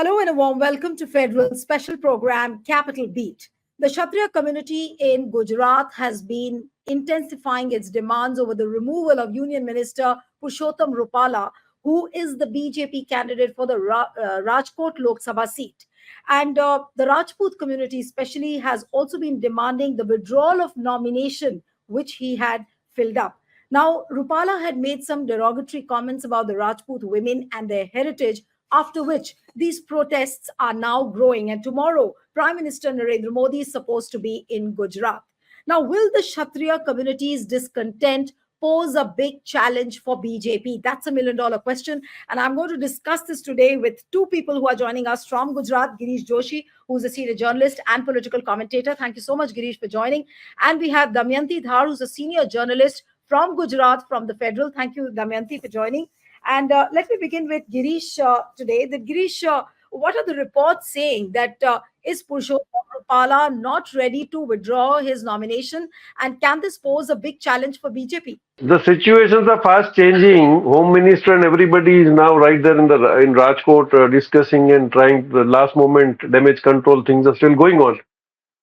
Hello and a warm welcome to Federal special program Capital Beat. The Kshatriya community in Gujarat has been intensifying its demands over the removal of Union Minister Parshottam Rupala, who is the BJP candidate for the Rajkot Lok Sabha seat. And the Rajput community especially has also been demanding the withdrawal of nomination which he had filled up. Now, Rupala had made some derogatory comments about the Rajput women and their heritage, after which these protests are now growing. And tomorrow, Prime Minister Narendra Modi is supposed to be in Gujarat. Now, will the Kshatriya community's discontent pose a big challenge for BJP? That's $1 million question. And I'm going to discuss this today with two people who are joining us from Gujarat: Girish Joshi, who's a senior journalist and political commentator. Thank you so much, Girish, for joining. And we have Damayanti Dhar, who's a senior journalist from Gujarat, from The Federal. Thank you, Damayanti, for joining. And let me begin with Girish today. Girish, what are the reports saying that is Parshottam Rupala not ready to withdraw his nomination, and can this pose a big challenge for BJP? The situations are fast changing. Home Minister and everybody is now right there in Rajkot discussing and trying. The last moment damage control things are still going on.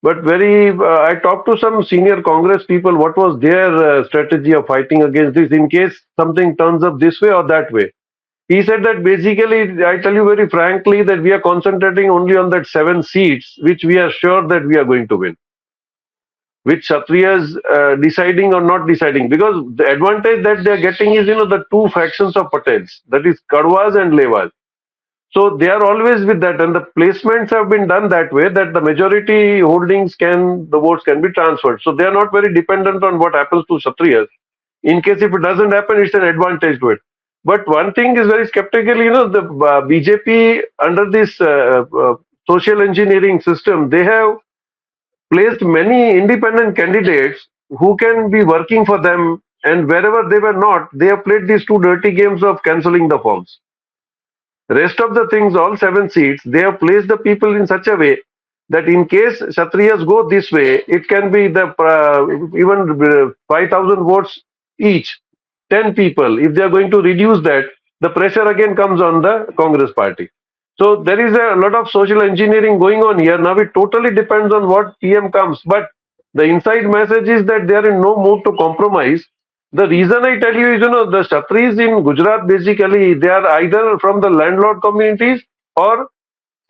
But I talked to some senior Congress people. What was their strategy of fighting against this in case something turns up this way or that way? He said that basically, I tell you very frankly, that we are concentrating only on that 7 seats, which we are sure that we are going to win. With Kshatriyas deciding or not deciding, because the advantage that they are getting is, the two factions of Patels, that is Kadwas and Lewis. So they are always with that, and the placements have been done that way that the majority the votes can be transferred. So they are not very dependent on what happens to Kshatriyas. In case if it doesn't happen, it's an advantage to it. But one thing is very skeptical, the BJP under this social engineering system, they have placed many independent candidates who can be working for them, and wherever they were not, they have played these two dirty games of cancelling the forms. Rest of the things, all 7 seats, they have placed the people in such a way that in case Kshatriyas go this way, it can be even 5,000 votes each, 10 people. If they are going to reduce that, the pressure again comes on the Congress party. So there is a lot of social engineering going on here. Now it totally depends on what PM comes. But the inside message is that they are in no mood to compromise. The reason I tell you is, the Kshatris in Gujarat, basically, they are either from the landlord communities or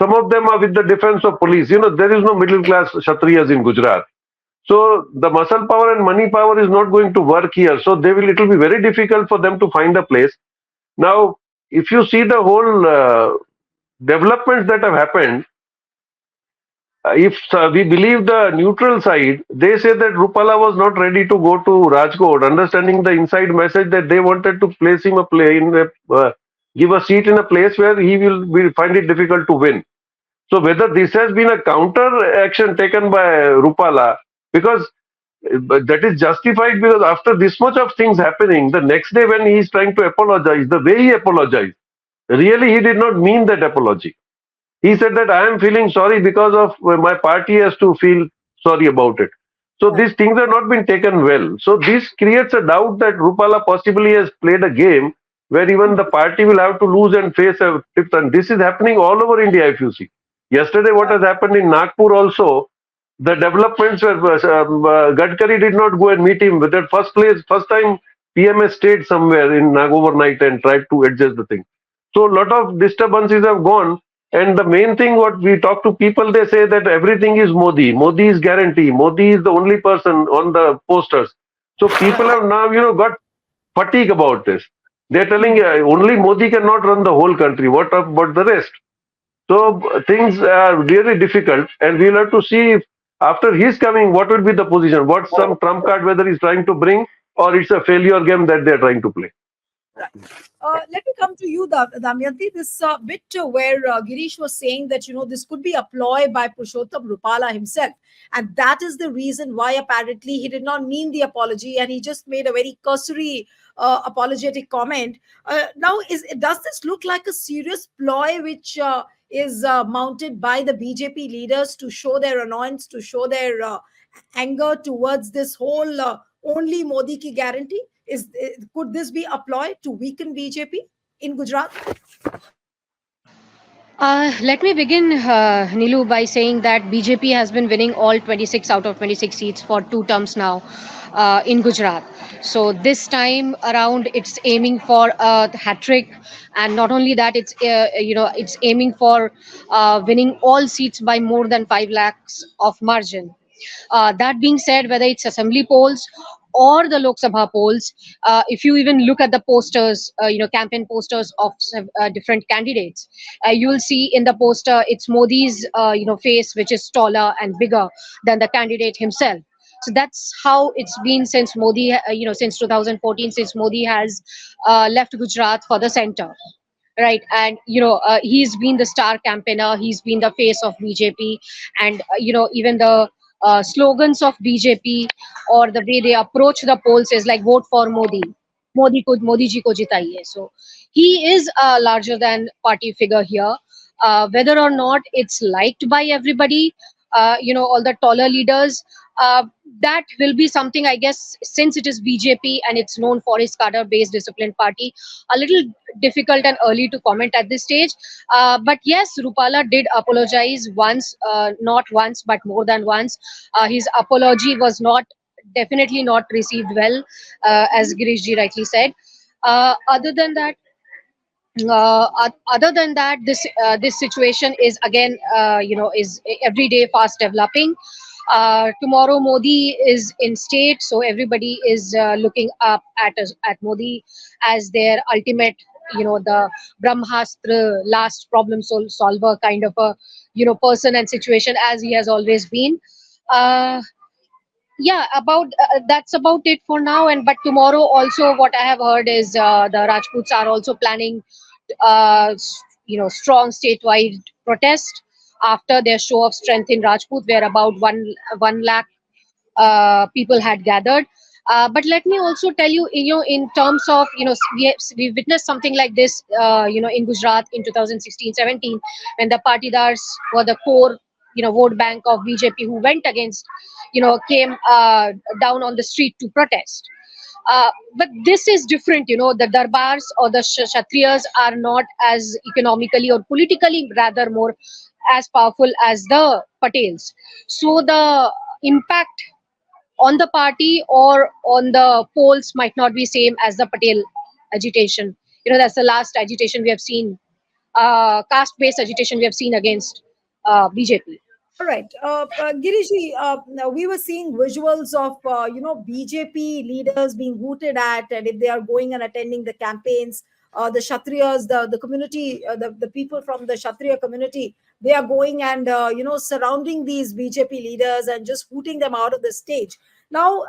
some of them are with the defense of police. There is no middle class Kshatriyas in Gujarat. So the muscle power and money power is not going to work here. So it will be very difficult for them to find a place. Now, if you see the whole developments that have happened, if we believe the neutral side, they say that Rupala was not ready to go to Rajkot, understanding the inside message that they wanted to place him give a seat in a place where he will find it difficult to win. So whether this has been a counter action taken by Rupala, because that is justified, because after this much of things happening, the next day when he is trying to apologize, the way he apologized, really he did not mean that apology. He said that I am feeling sorry because of my party has to feel sorry about it. So these things have not been taken well. So this creates a doubt that Rupala possibly has played a game where even the party will have to lose and face a fifth. And this is happening all over India, if you see. Yesterday, what has happened in Nagpur also, the developments were Gadkari did not go and meet him. With that first time PMS stayed somewhere in overnight and tried to adjust the thing. So a lot of disturbances have gone. And the main thing, what we talk to people, they say that everything is Modi. Modi is guarantee. Modi is the only person on the posters. So people have now, got fatigue about this. They're telling only Modi cannot run the whole country. What about the rest? So things are really difficult, and we'll have to see if after his coming, what will be the position? What's some trump card whether he's trying to bring, or it's a failure game that they're trying to play. Right. Let me come to you, Damayanti. This bit where Girish was saying that, this could be a ploy by Parshottam Rupala himself. And that is the reason why apparently he did not mean the apology and he just made a very cursory apologetic comment. Now, does this look like a serious ploy which is mounted by the BJP leaders to show their annoyance, to show their anger towards this whole only Modi ki guarantee? Could this be a ploy to weaken BJP in Gujarat? Let me begin, Nilu, by saying that BJP has been winning all 26 out of 26 seats for 2 terms now in Gujarat. So this time around, it's aiming for a hat trick, and not only that, it's aiming for winning all seats by more than 5 lakhs of margin. That being said, whether it's assembly polls or the Lok Sabha polls, if you even look at the posters, campaign posters of different candidates, you will see in the poster it's Modi's, face, which is taller and bigger than the candidate himself. So that's how it's been since Modi, since 2014, since Modi has left Gujarat for the center, right? And he's been the star campaigner, he's been the face of BJP, and even the slogans of BJP or the way they approach the polls is like vote for Modi, Modi ji ko jitaiye. So he is a larger than party figure here. Whether or not it's liked by everybody, all the taller leaders, uh, that will be something, I guess, since it is BJP and it's known for its cadre based disciplined party, a little difficult and early to comment at this stage. But yes, Rupala did apologize once, not once, but more than once. His apology was not definitely not received well, as Girishji rightly said. Uh, other than that, this situation is again, is every day fast developing. Tomorrow Modi is in state, so everybody is looking up at Modi as their ultimate, the Brahmastra, last problem solver kind of a, person and situation, as he has always been. Uh, yeah, about that's about it for now. And but tomorrow also, what I have heard is the Rajputs are also planning strong statewide protest after their show of strength in Rajput, where about 1 lakh people had gathered. But let me also tell you, in terms of, we witnessed something like this, in Gujarat in 2016-17, when the Patidars were the core, vote bank of BJP, who went against, came down on the street to protest. But this is different, the Darbars or the Kshatriyas are not as economically or politically, rather more as powerful as the Patels. So the impact on the party or on the polls might not be same as the Patel agitation. That's the last agitation we have seen, caste-based agitation we have seen against BJP. All right. Girishji, now we were seeing visuals of, BJP leaders being hooted at, and if they are going and attending the campaigns, the Kshatriyas, the community, the people from the Kshatriya community, they are going and, surrounding these BJP leaders and just hooting them out of the stage. Now,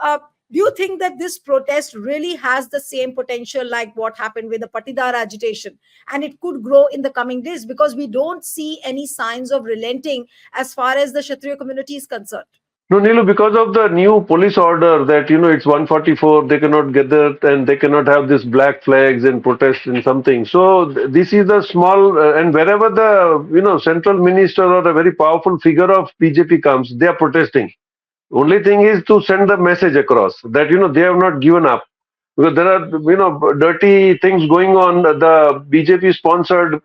do you think that this protest really has the same potential like what happened with the Patidar agitation, and it could grow in the coming days, because we don't see any signs of relenting as far as the Kshatriya community is concerned? No, Nilu, because of the new police order that, it's 144, they cannot gather and they cannot have this black flags and protest and something. So this is a small, and wherever the, central minister or a very powerful figure of BJP comes, they are protesting. Only thing is to send the message across that, they have not given up. Because there are, dirty things going on. The BJP sponsored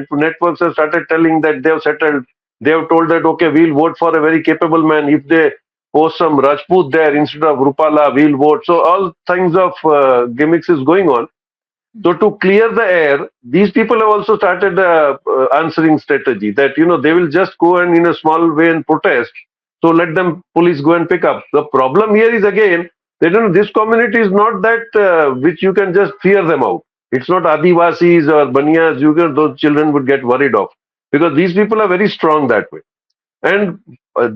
networks have started telling that they have settled. They have told that, okay, we'll vote for a very capable man. If they post some Rajput there instead of Rupala, we'll vote. So all kinds of gimmicks is going on. So to clear the air, these people have also started answering strategy that, they will just go and in a small way and protest. So let them police go and pick up. The problem here is again, that this community is not that which you can just fear them out. It's not Adivasis or Baniyas, those children would get worried of. Because these people are very strong that way. And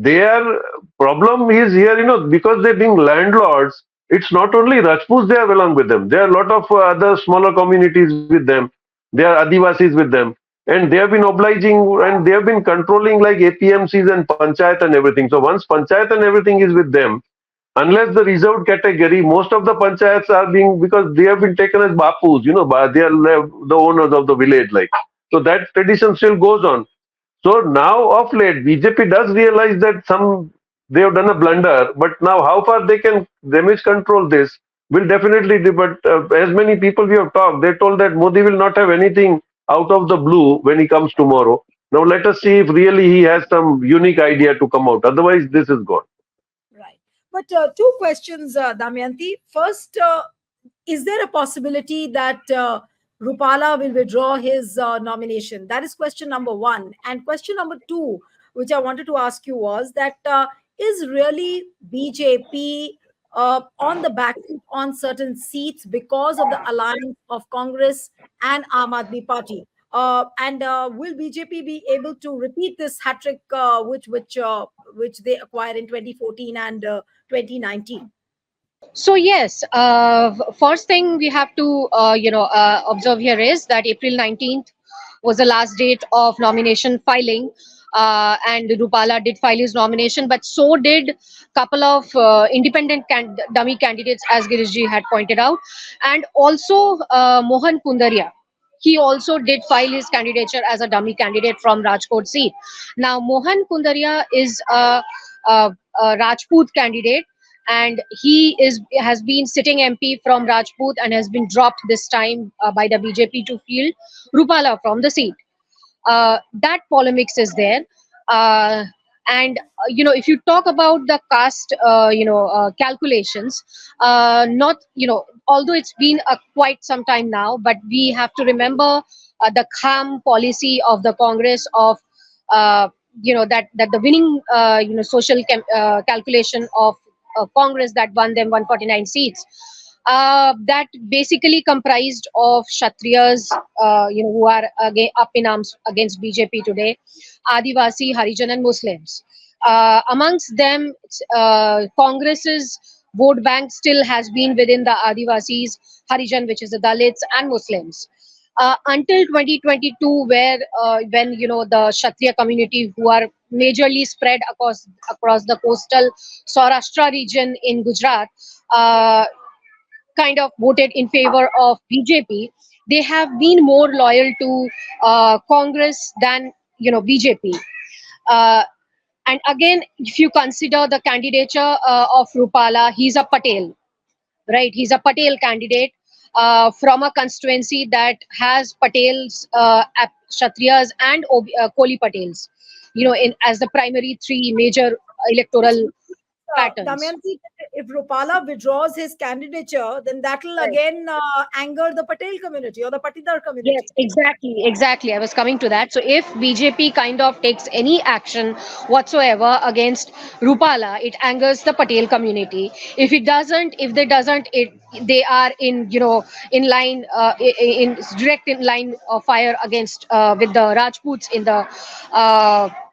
their problem is here, because they're being landlords, it's not only Rajputs they have along with them. There are a lot of other smaller communities with them. There are Adivasis with them. And they have been obliging and they have been controlling like APMCs and Panchayat and everything. So once Panchayat and everything is with them, unless the reserved category, most of the Panchayats are being, because they have been taken as Bapus, they are the owners of the village like. So that tradition still goes on. So now of late, BJP does realize that they have done a blunder, but now how far they can damage control this will definitely do. But as many people we have talked, they told that Modi will not have anything out of the blue when he comes tomorrow. Now let us see if really he has some unique idea to come out. Otherwise, this is gone. Right. But two questions, Damayanti. First, is there a possibility that Rupala will withdraw his nomination? That is question number one. And question number two, which I wanted to ask you, was that is really BJP on the back foot on certain seats because of the alliance of Congress and Aam Aadmi Party? And will BJP be able to repeat this hat trick which they acquired in 2014 and 2019? So yes, first thing we have to observe here is that April 19th was the last date of nomination filing, and Rupala did file his nomination, but so did couple of independent dummy candidates, as Girishji had pointed out, and also Mohan Kundaria. He also did file his candidature as a dummy candidate from Rajkot seat. Now, Mohan Kundaria is a Rajput candidate, and he has been sitting MP from Rajput and has been dropped this time by the BJP to field Rupala from the seat. That polemics is there. And if you talk about the caste calculations, not although it's been quite some time now, but we have to remember the calm policy of the Congress of that the winning social calculation of Congress that won them 149 seats, that basically comprised of Kshatriyas, who are up in arms against BJP today, Adivasi, Harijan, and Muslims. Amongst them, Congress's vote bank still has been within the Adivasis, Harijan, which is the Dalits, and Muslims. Until 2022, where when the Kshatriya community, who are majorly spread across the coastal Saurashtra region in Gujarat, kind of voted in favor of BJP, they have been more loyal to Congress than BJP. And again, if you consider the candidature of Rupala, he's a Patel, right? He's a Patel candidate from a constituency that has Patels, Kshatriyas, and Koli Patels, as the primary three major electoral patterns. Damayanti, if Rupala withdraws his candidature, then that will Right. again anger the Patel community or the Patidar community. Yes, exactly. I was coming to that. So if BJP kind of takes any action whatsoever against Rupala, it angers the Patel community. If they doesn't, they are in line in direct in line of fire against with the Rajputs in the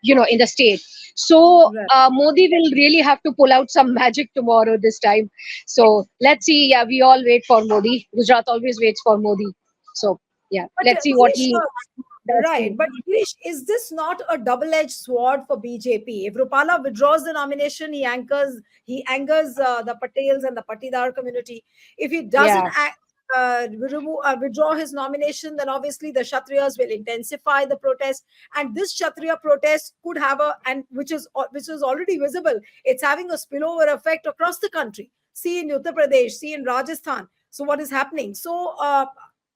in the state. So Modi will really have to pull out some magic tomorrow this time. So let's see. Yeah, we all wait for Modi. Gujarat always waits for Modi. So yeah, But let's see what he does. right. But Girish, is this not a double-edged sword for BJP? If Rupala withdraws the nomination, he angers the Patels and the Patidar community. If he doesn't withdraw his nomination, then obviously the Kshatriyas will intensify the protest, and this Kshatriya protest could have which is already visible. It's having a spillover effect across the country. See in Uttar Pradesh, see in Rajasthan. So what is happening? So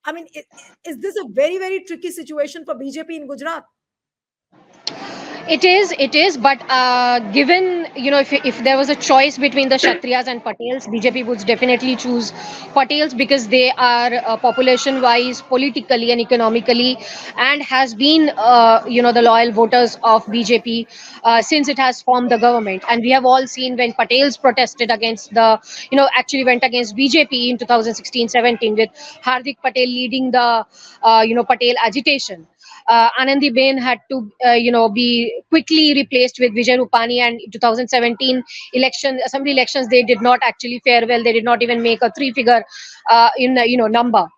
I mean, is this a very, very tricky situation for BJP in Gujarat? It is. But given, if there was a choice between the Kshatriyas and Patels, BJP would definitely choose Patels because they are population-wise, politically and economically, and has been, the loyal voters of BJP since it has formed the government. And we have all seen when Patels protested against actually went against BJP in 2016-17 with Hardik Patel leading the, Patel agitation. Anandi Bain had to, be quickly replaced with Vijay Rupani, and in 2017 assembly elections, they did not actually fare well. They did not even make a three-figure, number.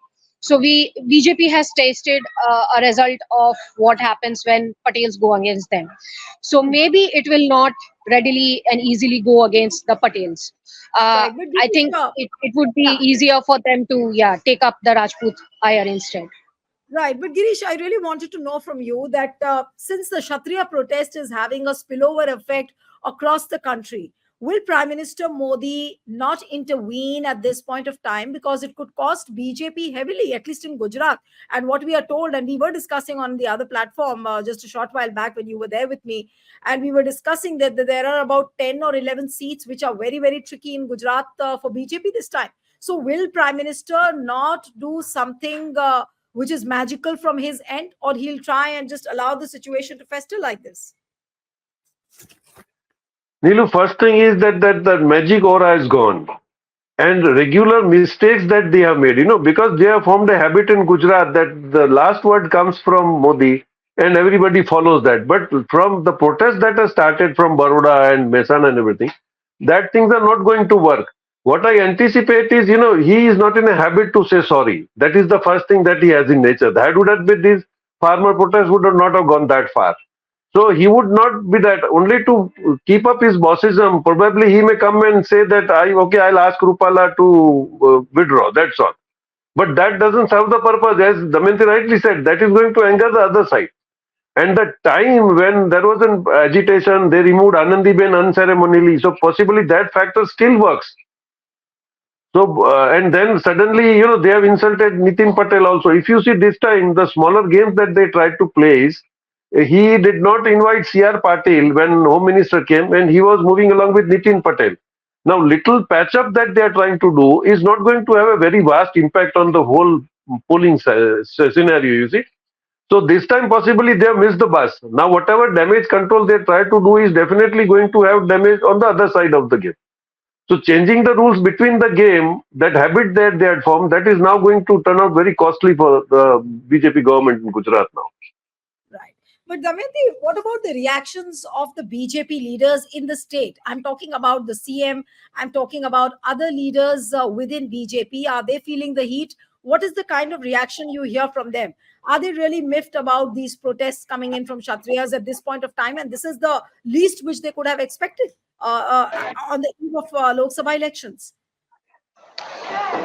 So BJP has tasted a result of what happens when Patels go against them. So maybe it will not readily and easily go against the Patels. I think it would be easier for them to take up the Rajput ire instead. Right. But Girish, I really wanted to know from you that since the Kshatriya protest is having a spillover effect across the country, Will Prime Minister Modi not intervene at this point of time, because it could cost BJP heavily, at least in Gujarat? And what we are told, and we were discussing on the other platform just a short while back when you were there with me, and we were discussing that there are about 10 or 11 seats which are very, very tricky in Gujarat for BJP this time. So will Prime Minister not do something which is magical from his end, or he'll try and just allow the situation to fester like this? Nilu, first thing is that magic aura is gone. And regular mistakes that they have made, because they have formed a habit in Gujarat that the last word comes from Modi and everybody follows that. But from the protests that have started from Baroda and Mehsana and everything, that things are not going to work. What I anticipate is, he is not in a habit to say sorry. That is the first thing that he has in nature. That would have been these farmer protests would have not have gone that far. So he would not be that only to keep up his bossism. Probably he may come and say that I'll ask Rupala to withdraw. That's all. But that doesn't serve the purpose. As Damayanti rightly said, that is going to anger the other side. And the time when there was an agitation, they removed Anandiben unceremoniously. So possibly that factor still works. So and then suddenly, they have insulted Nitin Patel also. If you see this time, the smaller games that they tried to play is, he did not invite C.R. Patil when Home Minister came, and he was moving along with Nitin Patel. Now, little patch up that they are trying to do is not going to have a very vast impact on the whole polling scenario, you see. So this time possibly they have missed the bus. Now, whatever damage control they try to do is definitely going to have damage on the other side of the game. So changing the rules between the game, that habit that they had formed, that is now going to turn out very costly for the BJP government in Gujarat now. Right. But Damayanti, what about the reactions of the BJP leaders in the state? I'm talking about the CM. I'm talking about other leaders within BJP. Are they feeling the heat? What is the kind of reaction you hear from them? Are they really miffed about these protests coming in from Kshatriyas at this point of time? And this is the least which they could have expected on the eve of Lok Sabha elections.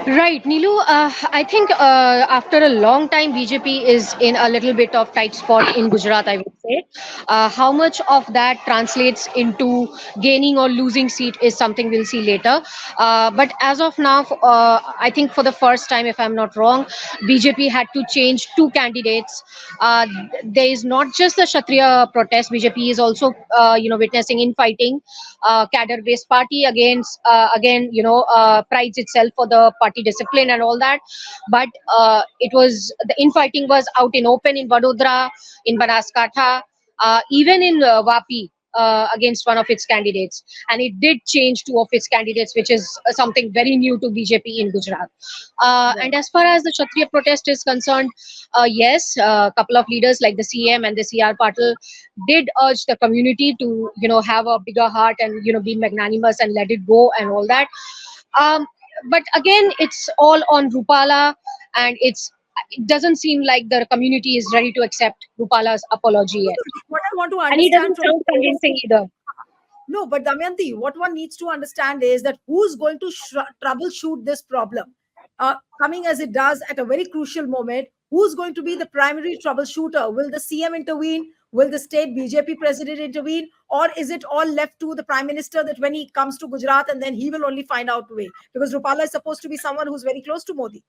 Right, Nilu. I think after a long time, BJP is in a little bit of tight spot in Gujarat, I would say. How much of that translates into gaining or losing seat is something we'll see later. But as of now, I think for the first time, if I'm not wrong, BJP had to change two candidates. There is not just the Kshatriya protest. BJP is also, witnessing infighting. Cadre-based party again, prides itself for the party discipline and all that. But the infighting was out in open in Vadodara, in Banaskantha, even in Vapi. Against one of its candidates, and it did change two of its candidates, which is something very new to BJP in Gujarat. And as far as the Kshatriya protest is concerned, yes, a couple of leaders like the CM and the CR Patil did urge the community to, have a bigger heart and, be magnanimous and let it go and all that. But again, it's all on Rupala, and it doesn't seem like the community is ready to accept Rupala's apology yet. What I want to And he understand doesn't sound convincing either. No, but Damayanti, what one needs to understand is that who's going to troubleshoot this problem? Coming as it does at a very crucial moment, who's going to be the primary troubleshooter? Will the CM intervene? Will the state BJP president intervene? Or is it all left to the prime minister that when he comes to Gujarat and then he will only find out the way? Because Rupala is supposed to be someone who's very close to Modi.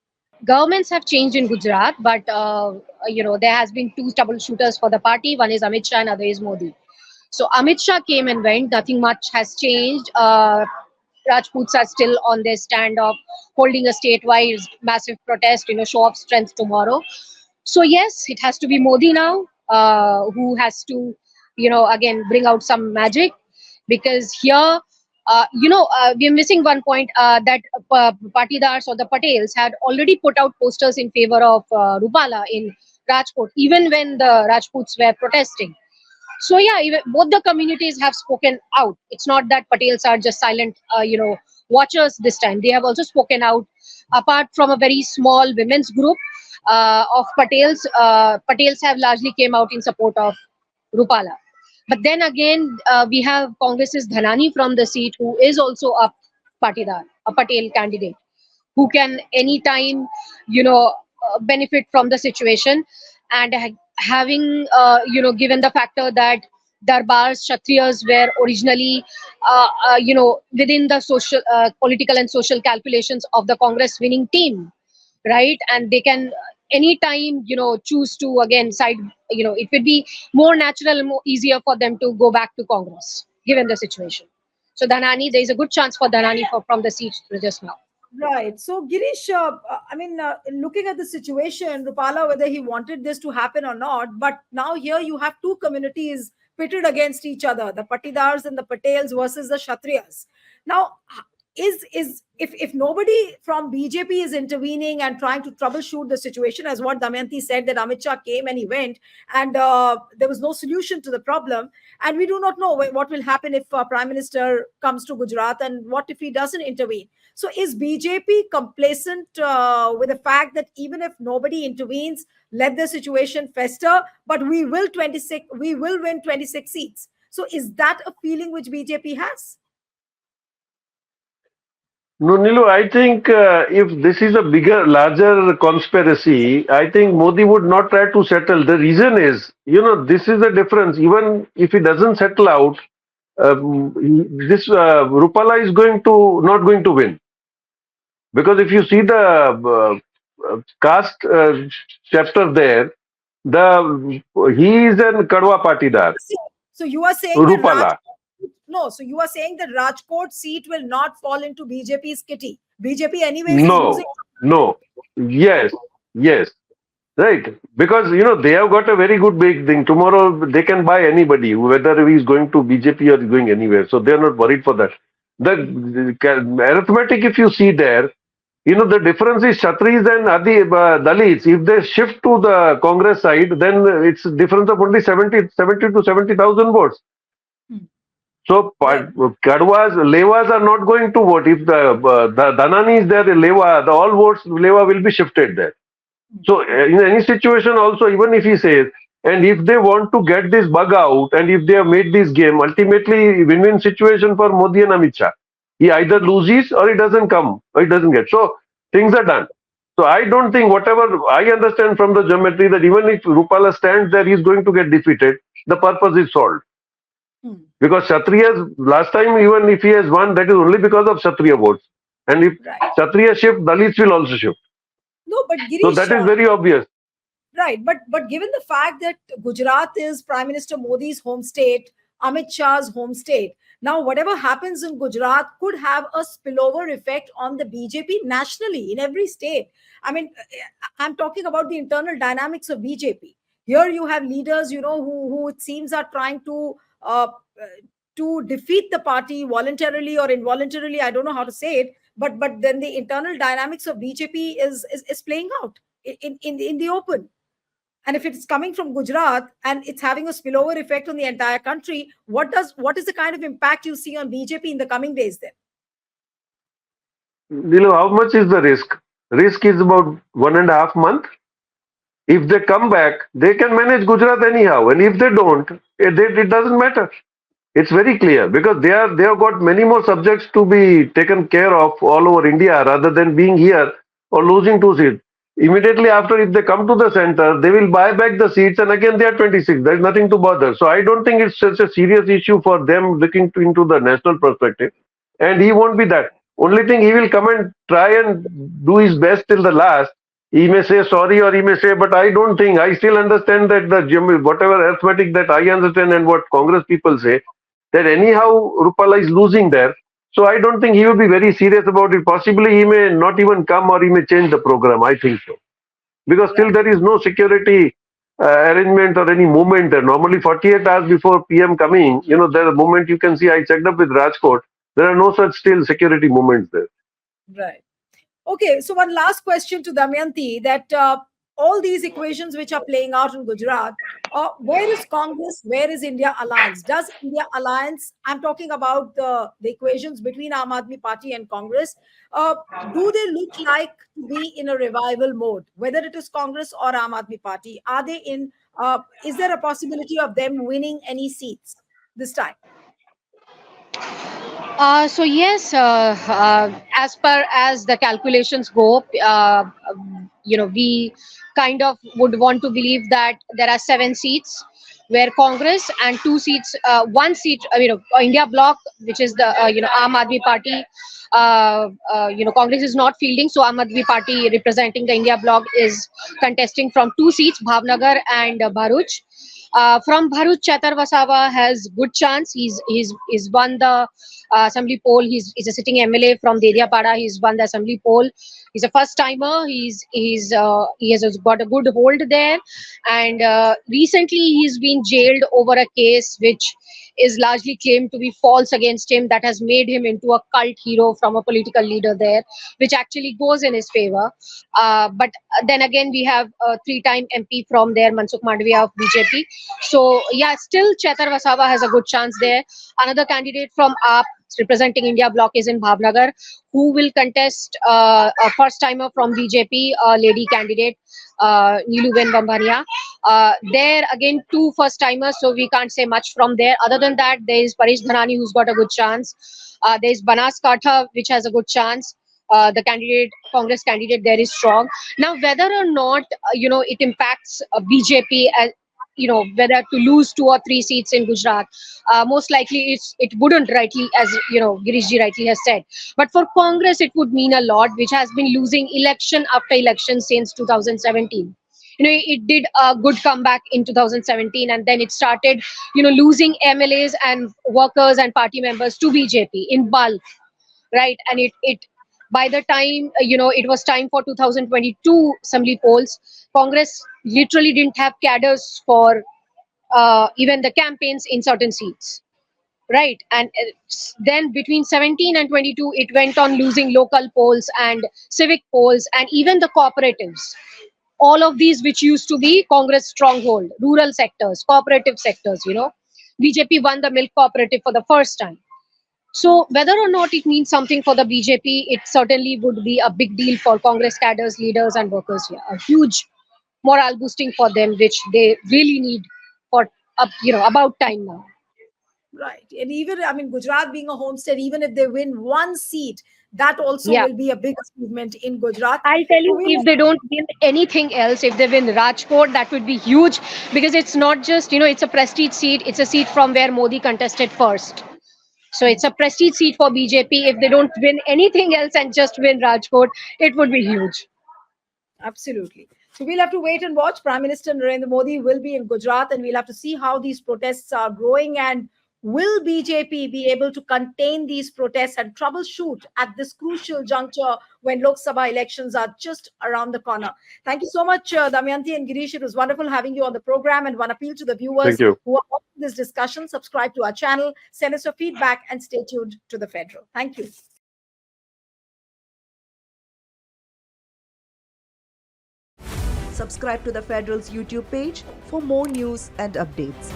Governments have changed in Gujarat, but there has been two troubleshooters for the party. One is Amit Shah, and other is Modi. So Amit Shah came and went. Nothing much has changed. Rajputs are still on their stand of holding a statewide massive protest, show of strength tomorrow. So yes, it has to be Modi now, who has to, again bring out some magic, because here, we're missing one point, that Patidars or the Patels had already put out posters in favor of Rupala in Rajput, even when the Rajputs were protesting. So yeah, both the communities have spoken out. It's not that Patels are just silent, watchers this time. They have also spoken out. Apart from a very small women's group of Patels, Patels have largely came out in support of Rupala. But then again, we have Congress's Dhanani from the seat, who is also a Patidar, a Patel candidate, who can anytime, benefit from the situation. And having, given the factor that Darbars, Kshatriyas were originally, within the social, political and social calculations of the Congress winning team, right? And they can anytime, choose to again side, it would be more natural and more easier for them to go back to Congress, given the situation. So Dhanani, there is a good chance for Dhanani from the seat just now. Right. So, Girish, looking at the situation, Rupala, whether he wanted this to happen or not, but now here you have two communities pitted against each other, the Patidars and the Patels versus the Kshatriyas. Now, is if nobody from BJP is intervening and trying to troubleshoot the situation, as what Damayanti said, that Amit Shah came and he went, and there was no solution to the problem, and we do not know what will happen if Prime Minister comes to Gujarat, and what if he doesn't intervene. So is BJP complacent with the fact that even if nobody intervenes, let the situation fester, but we will win 26 seats. So is that a feeling which BJP has? No, Nilu, I think if this is a larger conspiracy, I think Modi would not try to settle. The reason is, this is the difference. Even if he doesn't settle out, this Rupala is not going to win. Because if you see the caste chapter there, he is an Kadwa Patidar. So you are saying Rupala. So you are saying that Rajkot seat will not fall into BJP's kitty. BJP anyway is losing. No. Yes. Right. Because, they have got a very good big thing. Tomorrow they can buy anybody, whether he is going to BJP or going anywhere. So they are not worried for that. The arithmetic, if you see there, the difference is Kshatris and Dalits. If they shift to the Congress side, then it's a difference of only 70 to 70,000 votes. So Kadwas, Levas are not going to vote. If the Dhanani is there, all votes Leva will be shifted there. So in any situation also, even if he says, and if they want to get this bug out, and if they have made this game, ultimately win-win situation for Modi and Amit Shah. He either loses or he doesn't come, or he doesn't get. So things are done. So I don't think, whatever I understand from the geometry, that even if Rupala stands there, he is going to get defeated. The purpose is solved. Because Kshatriyas, last time, even if he has won, that is only because of Kshatriya votes. And if Kshatriya shift, Dalits will also shift. No, but Girish, so that is very obvious. Right. But given the fact that Gujarat is Prime Minister Modi's home state, Amit Shah's home state, now whatever happens in Gujarat could have a spillover effect on the BJP nationally in every state. I mean, I'm talking about the internal dynamics of BJP. Here you have leaders, who it seems are trying to defeat the party voluntarily or involuntarily. I don't know how to say it, but then the internal dynamics of BJP is playing out in the open. And if it's coming from Gujarat and it's having a spillover effect on the entire country, what is the kind of impact you see on BJP in the coming days then? How much is the risk? Risk is about 1.5 months. If they come back, they can manage Gujarat anyhow. And if they don't, it doesn't matter. It's very clear, because they have got many more subjects to be taken care of all over India, rather than being here or losing 2 seats. Immediately after, if they come to the center, they will buy back the seats, and again they are 26. There is nothing to bother. So I don't think it's such a serious issue for them looking into the national perspective. And he won't be that. Only thing, he will come and try and do his best till the last. He may say sorry, or he may say, but I don't think, I still understand that whatever arithmetic that I understand and what Congress people say, that anyhow Rupala is losing there. So I don't think he will be very serious about it. Possibly he may not even come, or he may change the program. I think so. Because still there is no security arrangement or any movement there. Normally 48 hours before PM coming, there a moment you can see, I checked up with Rajkot, there are no such still security movements there. Right. Okay, so one last question to Damayanti, that all these equations which are playing out in Gujarat, where is Congress, where is India Alliance? Does India Alliance, I'm talking about the equations between Aam Aadmi Party and Congress, do they look like to be in a revival mode, whether it is Congress or Aam Aadmi Party? Are they is there a possibility of them winning any seats this time? So yes, as per as the calculations go, we kind of would want to believe that there are 7 seats, where Congress and two seats, one seat, India Bloc, which is the Aam Aadmi Party. Congress is not fielding, so Aam Aadmi Party representing the India Bloc is contesting from two seats, Bhavnagar and Bharuch. From Bharuch, Chetar Vasawa has good chance. He's won the assembly poll. He's a sitting MLA from Dediapada. He's won the assembly poll. He's a first timer. He has got a good hold there, and recently he's been jailed over a case which is largely claimed to be false against him, that has made him into a cult hero from a political leader there, which actually goes in his favor. But then again, we have a three-time MP from there, Mansukh Mandviya of BJP. So yeah, still Chetar Vasawa has a good chance there. Another candidate from AAP representing India Bloc is in Bhavnagar, who will contest a first timer from BJP, a lady candidate, Neeluben Bambania. There again, two first timers, so we can't say much from there. Other than that, there is Paresh Dhanani, who's got a good chance. There is Banaskantha, which has a good chance. The Congress candidate there is strong. Now, whether or not it impacts BJP, as whether to lose 2 or 3 seats in Gujarat, most likely it wouldn't, rightly, as Girishji rightly has said. But for Congress, it would mean a lot, which has been losing election after election since 2017. It did a good comeback in 2017, and then it started losing MLAs and workers and party members to BJP in bulk, right? And it by the time it was time for 2022 assembly polls, Congress literally didn't have cadres for even the campaigns in certain seats, right? And then between 17 and 22, it went on losing local polls and civic polls and even the cooperatives, all of these which used to be Congress stronghold, rural sectors, cooperative sectors. BJP won the milk cooperative for the first time. So whether or not it means something for the BJP, it certainly would be a big deal for Congress cadres, leaders and workers here. A huge morale boosting for them, which they really need for about time now. Right. And even, I mean, Gujarat being a home state, even if they win one seat, that also Yeah. will be a big achievement in Gujarat. I'll tell So you, we'll if they don't win anything else, if they win Rajput, that would be huge, because it's not just, it's a prestige seat. It's a seat from where Modi contested first. So it's a prestige seat for BJP. If they don't win anything else and just win Rajkot, it would be huge. Absolutely. So we'll have to wait and watch. Prime Minister Narendra Modi will be in Gujarat, and we'll have to see how these protests are growing, and will BJP be able to contain these protests and troubleshoot at this crucial juncture when Lok Sabha elections are just around the corner. Thank you so much, Damayanti and Girish. It was wonderful having you on the program, and one appeal to the Thank viewers you. who are watching this discussion: subscribe to our channel, send us your feedback, and stay tuned to the Federal. Thank you. Subscribe to the Federal's YouTube page for more news and updates.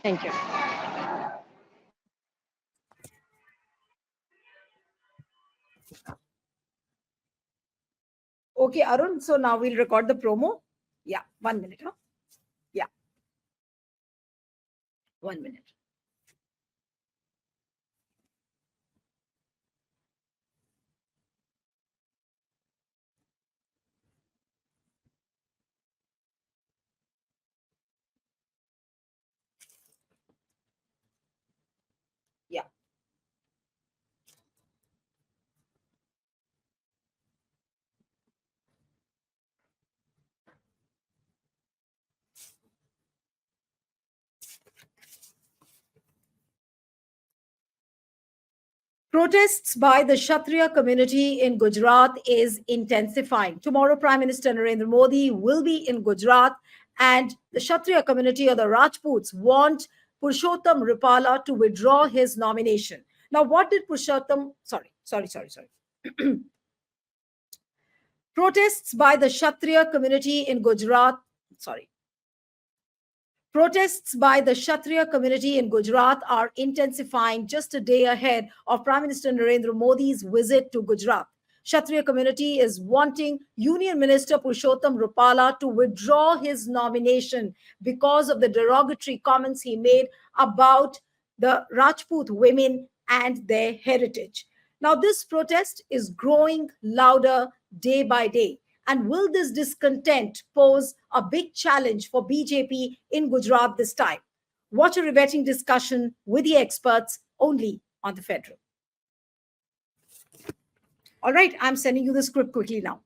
Thank you. Okay, Arun. So now we'll record the promo. Yeah, 1 minute. Huh? Yeah, 1 minute. Yeah. Protests by the Kshatriya community in Gujarat is intensifying. Tomorrow, Prime Minister Narendra Modi will be in Gujarat, and the Kshatriya community or the Rajputs want Parshottam Rupala to withdraw his nomination. Now, what did Parshottam? Sorry. Protests by the Kshatriya community in Gujarat. Sorry. Protests by the Kshatriya community in Gujarat are intensifying just a day ahead of Prime Minister Narendra Modi's visit to Gujarat. Kshatriya community is wanting Union Minister Parshottam Rupala to withdraw his nomination because of the derogatory comments he made about the Rajput women and their heritage. Now, this protest is growing louder day by day. And will this discontent pose a big challenge for BJP in Gujarat this time? Watch a riveting discussion with the experts only on The Federal. All right, I'm sending you the script quickly now.